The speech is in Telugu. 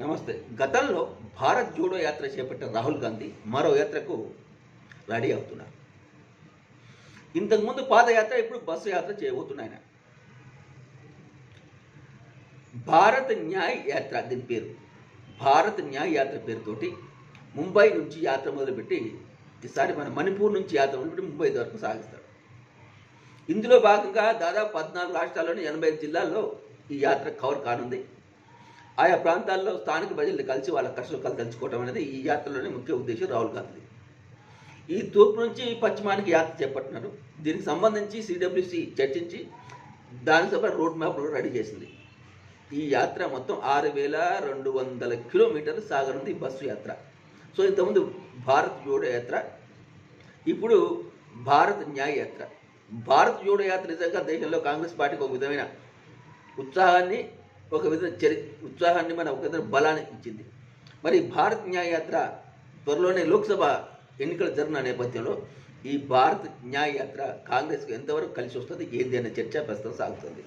నమస్తే. గతంలో భారత్ జోడో యాత్ర చేపట్టిన రాహుల్ గాంధీ మరో యాత్రకు రెడీ అవుతున్నారు. ఇంతకుముందు పాదయాత్ర, ఇప్పుడు బస్సు యాత్ర చేయబోతున్నారు ఆయన. భారత్ న్యాయ్ యాత్ర దీని పేరు. భారత్ న్యాయ్ యాత్ర పేరుతోటి ముంబై నుంచి యాత్ర మొదలుపెట్టి ఈసారి మన మణిపూర్ నుంచి యాత్ర మొదలుపెట్టి ముంబై వరకు సాగిస్తారు. ఇందులో భాగంగా దాదాపు 14 రాష్ట్రాల్లోని 85 జిల్లాల్లో ఈ యాత్ర కవర్ కానుంది. ఆయా ప్రాంతాల్లో స్థానిక ప్రజల్ని కలిసి వాళ్ళ కష్టాలు తెలుసుకోవడం అనేది ఈ యాత్రలోని ముఖ్య ఉద్దేశం రాహుల్ గాంధీ. ఈ తూర్పు నుంచి పశ్చిమానికి యాత్ర చేపట్టినారు. దీనికి సంబంధించి సిడబ్ల్యూసి చర్చించి దానికి సంబంధించిన రోడ్ మ్యాప్ రెడీ చేసింది. ఈ యాత్ర మొత్తం 6,200 కిలోమీటర్లు సాగనుంది బస్సు యాత్ర. సో ఇంతకుముందు భారత్ జోడో యాత్ర, ఇప్పుడు భారత్ న్యాయ్ యాత్ర. భారత్ జోడో యాత్ర నిజంగా దేశంలో కాంగ్రెస్ పార్టీకి ఒక విధమైన ఉత్సాహాన్ని, ఒక విధమైన మన ఒక విధమైన బలాన్ని ఇచ్చింది. మరి భారత్ న్యాయ్ యాత్ర త్వరలోనే లోక్సభ ఎన్నికలు జరిగిన నేపథ్యంలో ఈ భారత్ న్యాయ్ యాత్ర కాంగ్రెస్కి ఎంతవరకు కలిసి వస్తుంది, ఏంది అనే చర్చ ప్రస్తుతం సాగుతుంది.